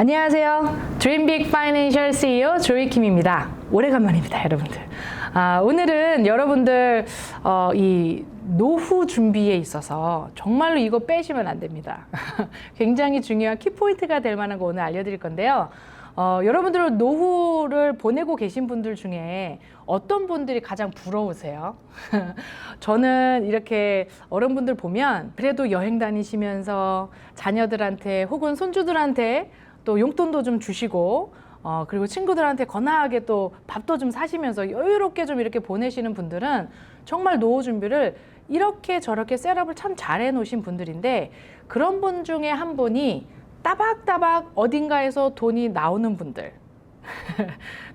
안녕하세요. Dream Big Financial CEO 조이킴입니다. 오래간만입니다, 여러분들. 오늘은 여러분들 이 노후 준비에 있어서 정말로 이거 빼시면 안 됩니다. 굉장히 중요한 키포인트가 될 만한 거 오늘 알려드릴 건데요. 여러분들은 노후를 보내고 계신 분들 중에 어떤 분들이 가장 부러우세요? 저는 이렇게 어른분들 보면 그래도 여행 다니시면서 자녀들한테 혹은 손주들한테 또 용돈도 좀 주시고 그리고 친구들한테 거나하게 또 밥도 좀 사시면서 여유롭게 좀 이렇게 보내시는 분들은 정말 노후 준비를 이렇게 저렇게 셋업을 참 잘 해놓으신 분들인데, 그런 분 중에 한 분이 따박따박 어딘가에서 돈이 나오는 분들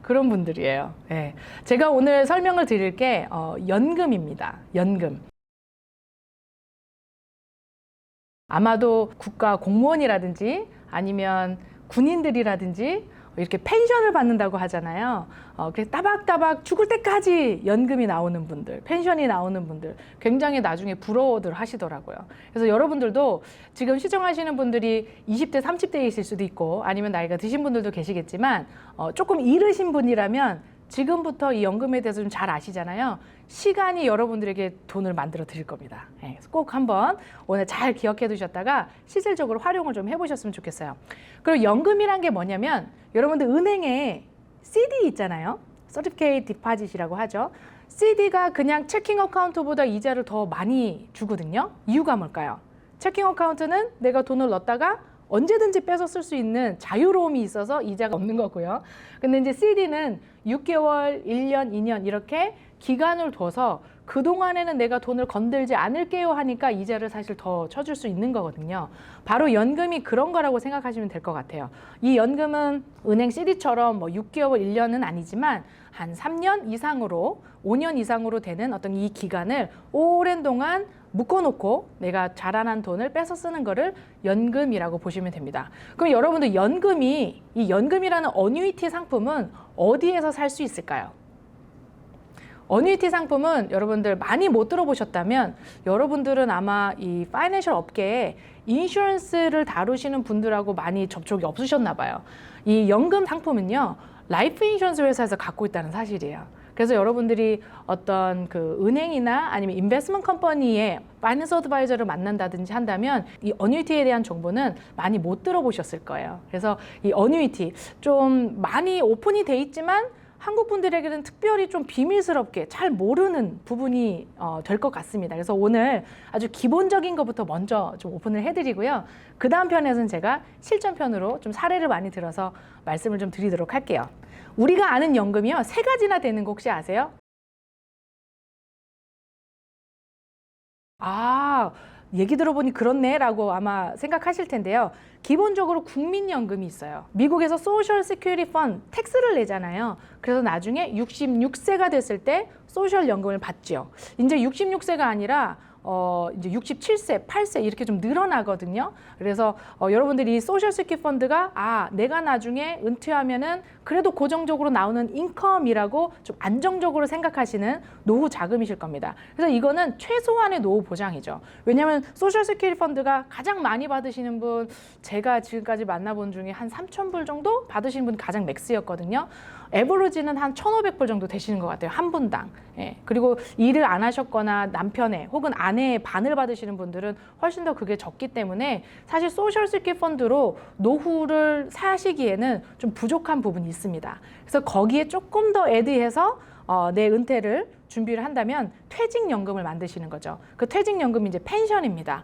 그런 분들이에요. 네. 제가 오늘 설명을 드릴 게 연금입니다. 연금. 아마도 국가 공무원이라든지 아니면 군인들이라든지 이렇게 펜션을 받는다고 하잖아요. 그래서 따박따박 죽을 때까지 연금이 나오는 분들, 펜션이 나오는 분들 굉장히 나중에 부러워들 하시더라고요. 그래서 여러분들도 지금 시청하시는 분들이 20대, 30대에 있을 수도 있고 아니면 나이가 드신 분들도 계시겠지만 조금 이르신 분이라면 지금부터 이 연금에 대해서 좀 잘 아시잖아요. 시간이 여러분들에게 돈을 만들어 드릴 겁니다. 네, 꼭 한번 오늘 잘 기억해 두셨다가 실질적으로 활용을 좀 해보셨으면 좋겠어요. 그리고 연금이란 게 뭐냐면, 여러분들 은행에 CD 있잖아요. Certificate Deposit이라고 하죠. CD가 그냥 체킹 어카운트보다 이자를 더 많이 주거든요. 이유가 뭘까요? 체킹 어카운트는 내가 돈을 넣었다가 언제든지 빼서 쓸 수 있는 자유로움이 있어서 이자가 없는 거고요. 근데 이제 CD는 6개월, 1년, 2년 이렇게 기간을 둬서 그동안에는 내가 돈을 건들지 않을게요 하니까 이자를 사실 더 쳐줄 수 있는 거거든요. 바로 연금이 그런 거라고 생각하시면 될 것 같아요. 이 연금은 은행 CD처럼 뭐 6개월, 1년은 아니지만 한 3년 이상으로, 5년 이상으로 되는 어떤 이 기간을 오랜 동안 묶어놓고 내가 자라난 돈을 뺏어 쓰는 거를 연금이라고 보시면 됩니다. 그럼 여러분들 이 연금이라는 어뉴이티 상품은 어디에서 살 수 있을까요? 어뉴이티 상품은 여러분들 많이 못 들어보셨다면, 여러분들은 아마 이 파이낸셜 업계에 인슈런스를 다루시는 분들하고 많이 접촉이 없으셨나 봐요. 이 연금 상품은요, 라이프 인슈런스 회사에서 갖고 있다는 사실이에요. 그래서 여러분들이 어떤 그 은행이나 아니면 인베스트먼트 컴퍼니의 파이낸스 어드바이저를 만난다든지 한다면 이 어뉴이티에 대한 정보는 많이 못 들어보셨을 거예요. 그래서 이 어뉴이티 좀 많이 오픈이 돼 있지만 한국 분들에게는 특별히 좀 비밀스럽게 잘 모르는 부분이 될 것 같습니다. 그래서 오늘 아주 기본적인 것부터 먼저 좀 오픈을 해드리고요. 그 다음 편에서는 제가 실전편으로 좀 사례를 많이 들어서 말씀을 좀 드리도록 할게요. 우리가 아는 연금이요, 3가지나 되는 거 혹시 아세요? 얘기 들어보니 그렇네 라고 아마 생각하실 텐데요. 기본적으로 국민연금이 있어요. 미국에서 소셜 시큐리티 펀드 텍스를 내잖아요. 그래서 나중에 66세가 됐을 때 소셜 연금을 받죠. 이제 66세가 아니라 이제 67세, 8세 이렇게 좀 늘어나거든요. 그래서 여러분들이 이 소셜 시큐리티 펀드가 내가 나중에 은퇴하면은 그래도 고정적으로 나오는 인컴이라고 좀 안정적으로 생각하시는 노후 자금이실 겁니다. 그래서 이거는 최소한의 노후 보장이죠. 왜냐하면 소셜 시큐리티 펀드가 가장 많이 받으시는 분, 제가 지금까지 만나본 중에 한 3,000불 정도 받으시는 분 가장 맥스였거든요. 에버리지는 한 1,500불 정도 되시는 것 같아요, 한 분당. 예. 그리고 일을 안 하셨거나 남편의 혹은 아내의 반을 받으시는 분들은 훨씬 더 그게 적기 때문에 사실 소셜 시큐리티 펀드로 노후를 사시기에는 좀 부족한 부분이 있습니다. 그래서 거기에 조금 더 애드해서 내 은퇴를 준비를 한다면 퇴직연금을 만드시는 거죠. 그 퇴직연금이 이제 펜션입니다.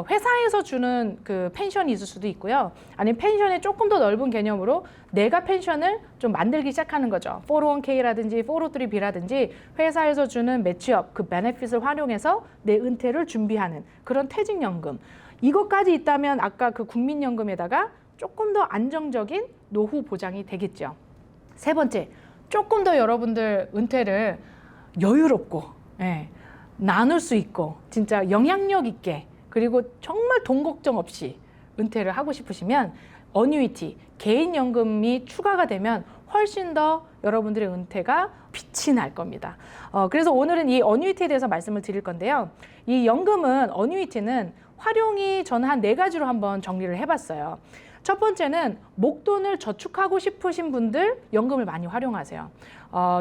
회사에서 주는 그 펜션이 있을 수도 있고요. 아니면 펜션의 조금 더 넓은 개념으로 내가 펜션을 좀 만들기 시작하는 거죠. 401k라든지 403b라든지 회사에서 주는 매치업, 그 베네핏을 활용해서 내 은퇴를 준비하는 그런 퇴직연금. 이것까지 있다면 아까 그 국민연금에다가 조금 더 안정적인 노후 보장이 되겠죠. 세 번째, 조금 더 여러분들 은퇴를 여유롭고 나눌 수 있고 진짜 영향력 있게, 그리고 정말 돈 걱정 없이 은퇴를 하고 싶으시면 어뉴이티, 개인연금이 추가가 되면 훨씬 더 여러분들의 은퇴가 빛이 날 겁니다. 그래서 오늘은 이 어뉴이티에 대해서 말씀을 드릴 건데요. 이 연금은, 어뉴이티는 활용이 저는 한 4가지로 한번 정리를 해봤어요. 첫 번째는 목돈을 저축하고 싶으신 분들 연금을 많이 활용하세요.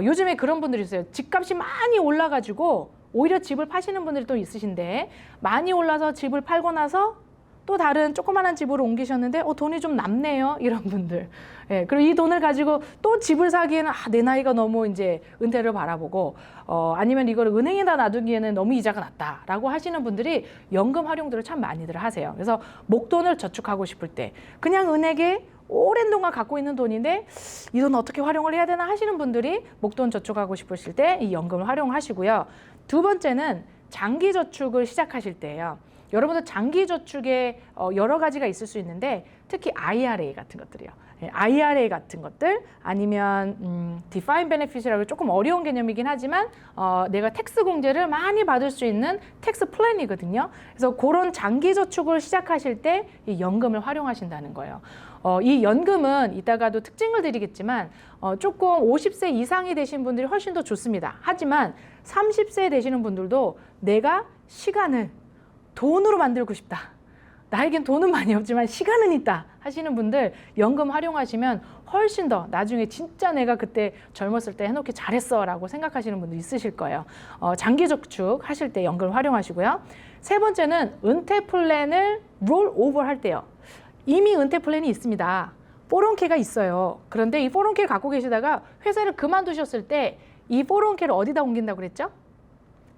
요즘에 그런 분들이 있어요. 집값이 많이 올라가지고 오히려 집을 파시는 분들이 또 있으신데 많이 올라서 집을 팔고 나서 또 다른 조그마한 집으로 옮기셨는데 돈이 좀 남네요. 이런 분들. 예, 그리고 이 돈을 가지고 또 집을 사기에는 내 나이가 너무 이제 은퇴를 바라보고 아니면 이걸 은행에다 놔두기에는 너무 이자가 낮다라고 하시는 분들이 연금 활용들을 참 많이들 하세요. 그래서 목돈을 저축하고 싶을 때 그냥 은행에 오랜 동안 갖고 있는 돈인데 이 돈 어떻게 활용을 해야 되나 하시는 분들이 목돈 저축하고 싶으실 때 이 연금을 활용하시고요. 두 번째는 장기 저축을 시작하실 때예요. 여러분들 장기 저축에 여러 가지가 있을 수 있는데 특히 IRA 같은 것들이요. IRA 같은 것들 아니면 Defined Benefit이라고 조금 어려운 개념이긴 하지만 내가 텍스 공제를 많이 받을 수 있는 텍스 플랜이거든요. 그래서 그런 장기 저축을 시작하실 때 이 연금을 활용하신다는 거예요. 이 연금은 이따가도 특징을 드리겠지만 조금 50세 이상이 되신 분들이 훨씬 더 좋습니다. 하지만 30세 되시는 분들도 내가 시간을 돈으로 만들고 싶다. 나에겐 돈은 많이 없지만 시간은 있다 하시는 분들 연금 활용하시면 훨씬 더 나중에 진짜 내가 그때 젊었을 때 해놓기 잘했어 라고 생각하시는 분들 있으실 거예요. 장기 저축 하실 때 연금을 활용하시고요. 세 번째는 은퇴 플랜을 롤 오버 할 때요. 이미 은퇴 플랜이 있습니다. 401k가 있어요. 그런데 이 401k를 갖고 계시다가 회사를 그만두셨을 때 이 401k를 어디다 옮긴다고 그랬죠?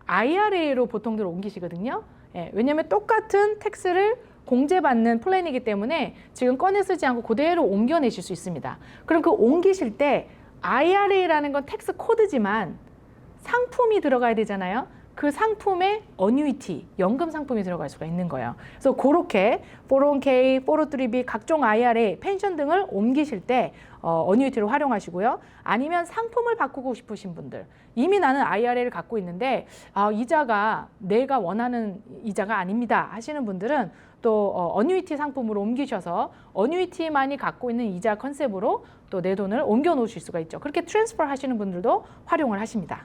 IRA로 보통들 옮기시거든요. 예, 왜냐하면 똑같은 텍스를 공제받는 플랜이기 때문에 지금 꺼내 쓰지 않고 그대로 옮겨내실 수 있습니다. 그럼 그 옮기실 때 IRA라는 건 텍스 코드지만 상품이 들어가야 되잖아요. 그 상품에 어뉴이티, 연금 상품이 들어갈 수가 있는 거예요. 그래서 그렇게 401k, 403b, 각종 IRA, 펜션 등을 옮기실 때 어뉴이티를 활용하시고요. 아니면 상품을 바꾸고 싶으신 분들, 이미 나는 IRA를 갖고 있는데 이자가 내가 원하는 이자가 아닙니다 하시는 분들은 또 어뉴이티 상품으로 옮기셔서 어뉴이티만이 갖고 있는 이자 컨셉으로 또 내 돈을 옮겨 놓으실 수가 있죠. 그렇게 트랜스퍼 하시는 분들도 활용을 하십니다.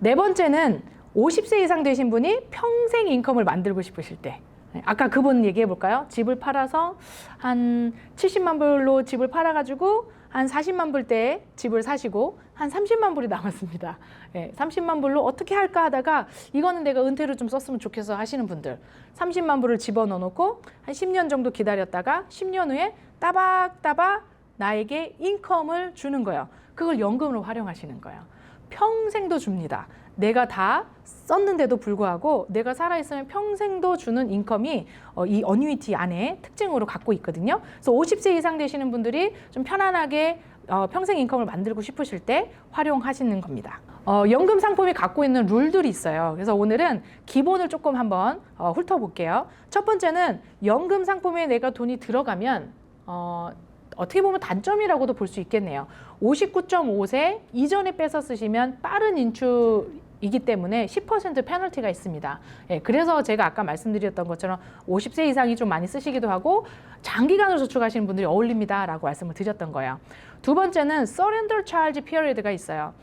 네 번째는 50세 이상 되신 분이 평생 인컴을 만들고 싶으실 때, 아까 그분 얘기해 볼까요? 집을 팔아서 한 70만 불로 집을 팔아가지고 한 40만 불 때 집을 사시고 한 30만 불이 남았습니다. 30만 불로 어떻게 할까 하다가 이거는 내가 은퇴로 좀 썼으면 좋겠어 하시는 분들 30만 불을 집어넣어 놓고 한 10년 정도 기다렸다가 10년 후에 따박따박 나에게 인컴을 주는 거예요. 그걸 연금으로 활용하시는 거예요. 평생도 줍니다. 내가 다 썼는데도 불구하고 내가 살아있으면 평생도 주는 인컴이 이 어뉴이티 안에 특징으로 갖고 있거든요. 그래서 50세 이상 되시는 분들이 좀 편안하게 평생 인컴을 만들고 싶으실 때 활용하시는 겁니다. 연금 상품이 갖고 있는 룰들이 있어요. 그래서 오늘은 기본을 조금 한번 훑어볼게요. 첫 번째는 연금 상품에 내가 돈이 들어가면 어떻게 보면 단점이라고도 볼 수 있겠네요. 59.5세 이전에 뺏어 쓰시면 빠른 인출이기 때문에 10% 페널티가 있습니다. 그래서 제가 아까 말씀드렸던 것처럼 50세 이상이 좀 많이 쓰시기도 하고 장기간으로 저축하시는 분들이 어울립니다 라고 말씀을 드렸던 거예요. 두 번째는 Surrender Charge Period가 있어요.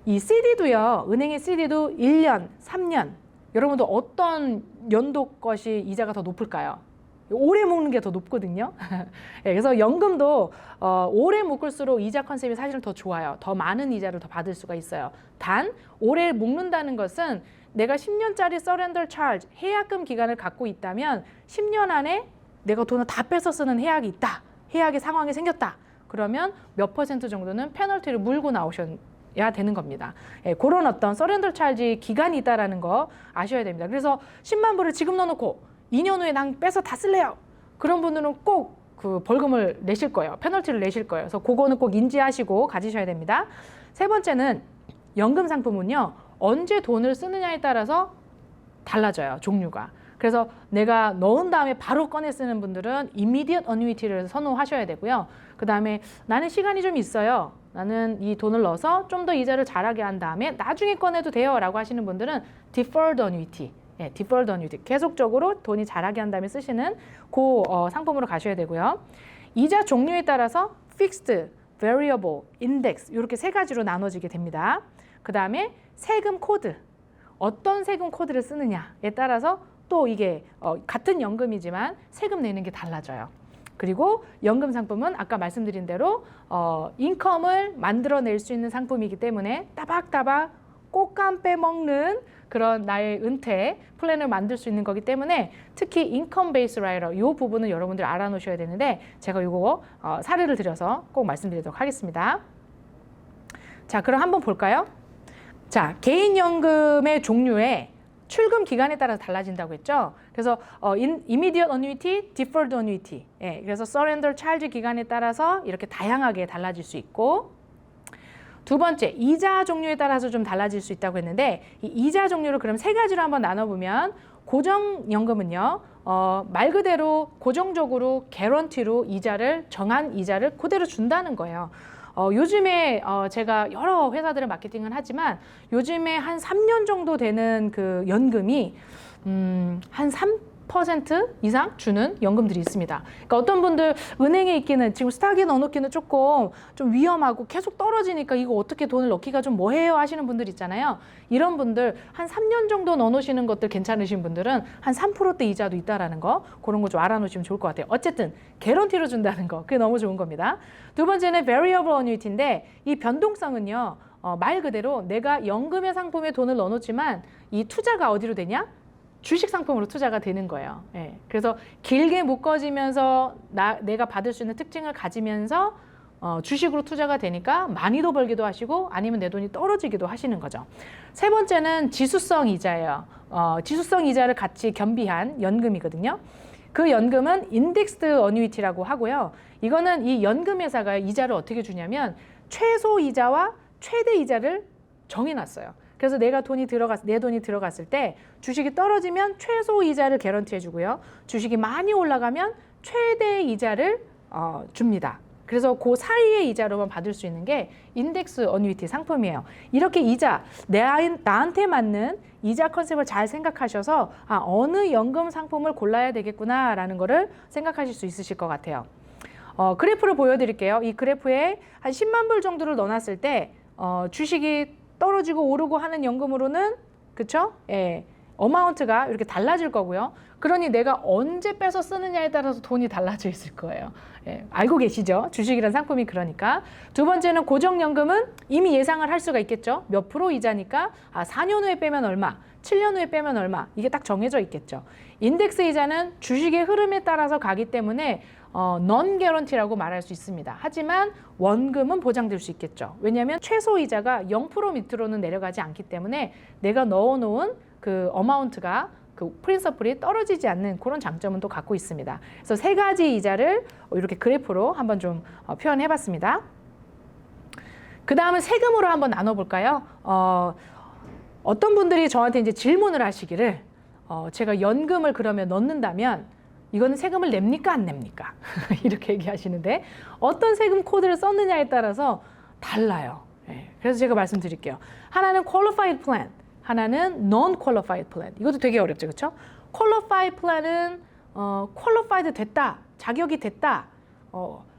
이 CD도요. 은행의 CD도 1년, 3년. 여러분도 어떤 연도 것이 이자가 더 높을까요? 오래 묶는 게 더 높거든요. 그래서 연금도 오래 묶을수록 이자 컨셉이 사실 더 좋아요. 더 많은 이자를 더 받을 수가 있어요. 단 오래 묶는다는 것은 내가 10년짜리 Surrender Charge 해약금 기간을 갖고 있다면 10년 안에 내가 돈을 다 뺏어 쓰는 해약이 있다. 해약의 상황이 생겼다. 그러면 몇 % 정도는 페널티를 물고 나오셔야 되는 겁니다. 그런 어떤 Surrender Charge 기간이 있다는 거 아셔야 됩니다. 그래서 10만 불을 지금 넣어놓고 2년 후에 난 빼서 다 쓸래요. 그런 분들은 꼭 그 벌금을 내실 거예요. 페널티를 내실 거예요. 그래서 그거는 꼭 인지하시고 가지셔야 됩니다. 세 번째는 연금 상품은요. 언제 돈을 쓰느냐에 따라서 달라져요. 종류가. 그래서 내가 넣은 다음에 바로 꺼내 쓰는 분들은 immediate annuity를 선호하셔야 되고요. 그 다음에 나는 시간이 좀 있어요. 나는 이 돈을 넣어서 좀 더 이자를 잘하게 한 다음에 나중에 꺼내도 돼요 라고 하시는 분들은 deferred annuity. 디폴트 어뉴이티 계속적으로 돈이 자라게 한 다음에 쓰시는 그 상품으로 가셔야 되고요. 이자 종류에 따라서 fixed, variable, index 이렇게 세 가지로 나눠지게 됩니다. 그 다음에 세금 코드, 어떤 세금 코드를 쓰느냐에 따라서 또 이게 같은 연금이지만 세금 내는 게 달라져요. 그리고 연금 상품은 아까 말씀드린 대로 인컴을 만들어낼 수 있는 상품이기 때문에 따박따박 꽃감 빼먹는 그런 나의 은퇴 플랜을 만들 수 있는 거기 때문에 특히 인컴 베이스 라이더 이 부분은 여러분들 알아놓으셔야 되는데 제가 이거 사례를 들여서 꼭 말씀드리도록 하겠습니다. 자, 그럼 한번 볼까요? 자, 개인연금의 종류에 출금 기간에 따라서 달라진다고 했죠. 그래서 immediate annuity, deferred annuity. 예, 그래서 surrender charge 기간에 따라서 이렇게 다양하게 달라질 수 있고, 두 번째, 이자 종류에 따라서 좀 달라질 수 있다고 했는데 이 이자 종류를 그럼 세 가지로 한번 나눠보면 고정연금은요. 말 그대로 고정적으로 개런티로 정한 이자를 그대로 준다는 거예요. 요즘에 제가 여러 회사들을 마케팅을 하지만 요즘에 한 3년 정도 되는 그 연금이 한 3% 이상 주는 연금들이 있습니다. 그러니까 어떤 분들 은행에 있기는 지금 스탁에 넣어놓기는 조금 좀 위험하고 계속 떨어지니까 이거 어떻게 돈을 넣기가 좀 뭐해요 하시는 분들 있잖아요. 이런 분들 한 3년 정도 넣어놓으시는 것들 괜찮으신 분들은 한 3%대 이자도 있다라는 거 그런 거 좀 알아놓으시면 좋을 것 같아요. 어쨌든 개런티로 준다는 거 그게 너무 좋은 겁니다. 두 번째는 variable annuity인데 이 변동성은요. 말 그대로 내가 연금의 상품에 돈을 넣어놓지만 이 투자가 어디로 되냐? 주식 상품으로 투자가 되는 거예요. 예. 그래서 길게 묶어지면서 내가 받을 수 있는 특징을 가지면서 주식으로 투자가 되니까 많이도 벌기도 하시고 아니면 내 돈이 떨어지기도 하시는 거죠. 세 번째는 지수성 이자예요. 지수성 이자를 같이 겸비한 연금이거든요. 그 연금은 인덱스드 어뉴이티라고 하고요. 이거는 이 연금 회사가 이자를 어떻게 주냐면 최소 이자와 최대 이자를 정해놨어요. 그래서 내 돈이 들어갔을 때 주식이 떨어지면 최소 이자를 개런티 해주고요. 주식이 많이 올라가면 최대 이자를 줍니다. 그래서 그 사이의 이자로만 받을 수 있는 게 인덱스 어뉴이티 상품이에요. 이렇게 이자, 나한테 맞는 이자 컨셉을 잘 생각하셔서 어느 연금 상품을 골라야 되겠구나라는 거를 생각하실 수 있으실 것 같아요. 그래프를 보여드릴게요. 이 그래프에 한 10만 불 정도를 넣어놨을 때 주식이 떨어지고 오르고 하는 연금으로는 그쵸? 예, 어마운트가 이렇게 달라질 거고요. 그러니 내가 언제 빼서 쓰느냐에 따라서 돈이 달라져 있을 거예요. 예, 알고 계시죠? 주식이란 상품이 그러니까. 두 번째는 고정연금은 이미 예상을 할 수가 있겠죠. 몇 프로 이자니까 4년 후에 빼면 얼마, 7년 후에 빼면 얼마 이게 딱 정해져 있겠죠. 인덱스 이자는 주식의 흐름에 따라서 가기 때문에 non guarantee라고 말할 수 있습니다. 하지만 원금은 보장될 수 있겠죠. 왜냐하면 최소 이자가 0% 밑으로는 내려가지 않기 때문에 내가 넣어놓은 그 어마운트가 그 프린서플이 떨어지지 않는 그런 장점은 또 갖고 있습니다. 그래서 세 가지 이자를 이렇게 그래프로 한번 좀 표현해봤습니다. 그 다음은 세금으로 한번 나눠볼까요? 어떤 분들이 저한테 이제 질문을 하시기를 제가 연금을 그러면 넣는다면 이거는 세금을 냅니까 안 냅니까? 이렇게 얘기하시는데 어떤 세금 코드를 썼느냐에 따라서 달라요. 예, 그래서 제가 말씀드릴게요. 하나는 qualified plan, 하나는 non-qualified plan. 이것도 되게 어렵죠, 그렇죠? qualified plan은 qualified 됐다, 자격이 됐다,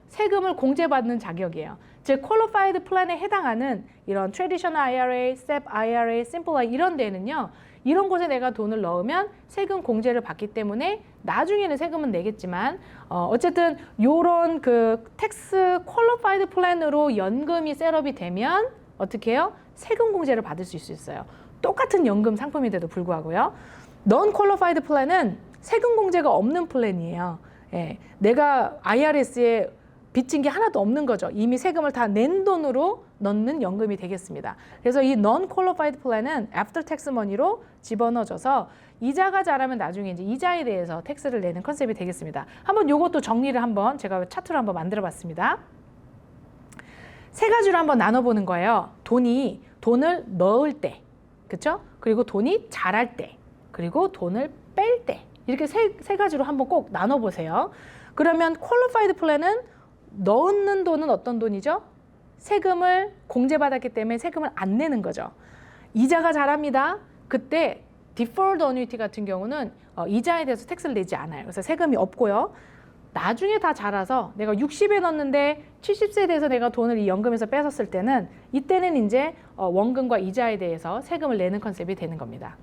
세금을 공제받는 자격이에요. 즉 qualified plan에 해당하는 이런 traditional IRA, SEP IRA, simple IRA 이런 데는요. 이런 곳에 내가 돈을 넣으면 세금 공제를 받기 때문에 나중에는 세금은 내겠지만 어쨌든 요런 그 텍스 퀄리파이드 플랜으로 연금이 셋업이 되면 어떻게 해요? 세금 공제를 받을 수 있어요. 똑같은 연금 상품인데도 불구하고요. non qualified 플랜은 세금 공제가 없는 플랜이에요. 예, 내가 IRS에 빚진 게 하나도 없는 거죠. 이미 세금을 다 낸 돈으로 넣는 연금이 되겠습니다. 그래서 이 non-qualified plan은 after tax money로 집어넣어져서 이자가 자라면 나중에 이제 이자에 대해서 텍스를 내는 컨셉이 되겠습니다. 한번 요것도 정리를 한번 제가 차트로 한번 만들어 봤습니다. 세 가지로 한번 나눠보는 거예요. 돈을 넣을 때, 그렇죠? 그리고 돈이 자랄 때, 그리고 돈을 뺄 때. 이렇게 세 가지로 한번 꼭 나눠보세요. 그러면 qualified plan은 넣는 돈은 어떤 돈이죠? 세금을 공제받았기 때문에 세금을 안 내는 거죠. 이자가 자랍니다. 그때 deferred annuity 같은 경우는 이자에 대해서 텍스를 내지 않아요. 그래서 세금이 없고요. 나중에 다 자라서 내가 60에 넣었는데 70세에 대해서 내가 돈을 이 연금에서 뺏었을 때는 이때는 이제 원금과 이자에 대해서 세금을 내는 컨셉이 되는 겁니다.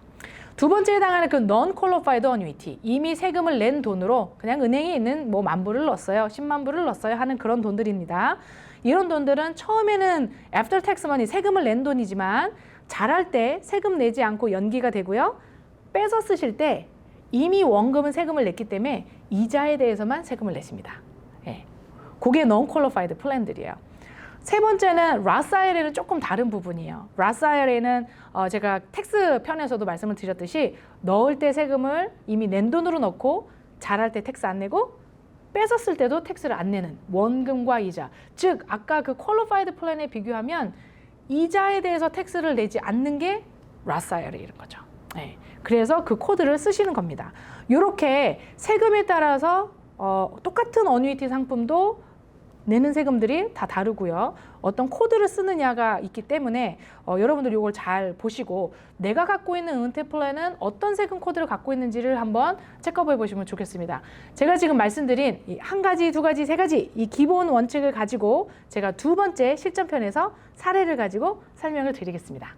두 번째에 해당하는 그 non-qualified annuity, 이미 세금을 낸 돈으로 그냥 은행에 있는 뭐 10,000불을 넣었어요, 10만 불을 넣었어요 하는 그런 돈들입니다. 이런 돈들은 처음에는 after tax money, 세금을 낸 돈이지만 자랄 때 세금 내지 않고 연기가 되고요. 빼서 쓰실 때 이미 원금은 세금을 냈기 때문에 이자에 대해서만 세금을 내십니다. 예. 그게 non-qualified 플랜들이에요. 세 번째는 라스 IRA는 조금 다른 부분이에요. 라스 IRA는 제가 텍스 편에서도 말씀을 드렸듯이 넣을 때 세금을 이미 낸 돈으로 넣고 자랄 때 텍스 안 내고 뺏어 쓸 때도 텍스를 안 내는 원금과 이자. 즉 아까 그 퀄리파이드 플랜에 비교하면 이자에 대해서 텍스를 내지 않는 게 라스 IRA인 거죠. 네. 그래서 그 코드를 쓰시는 겁니다. 이렇게 세금에 따라서 똑같은 어뉴이티 상품도 내는 세금들이 다 다르고요. 어떤 코드를 쓰느냐가 있기 때문에 여러분들 이걸 잘 보시고 내가 갖고 있는 은퇴 플랜은 어떤 세금 코드를 갖고 있는지를 한번 체크해 보시면 좋겠습니다. 제가 지금 말씀드린 이 한 가지, 두 가지, 세 가지 이 기본 원칙을 가지고 제가 두 번째 실전편에서 사례를 가지고 설명을 드리겠습니다.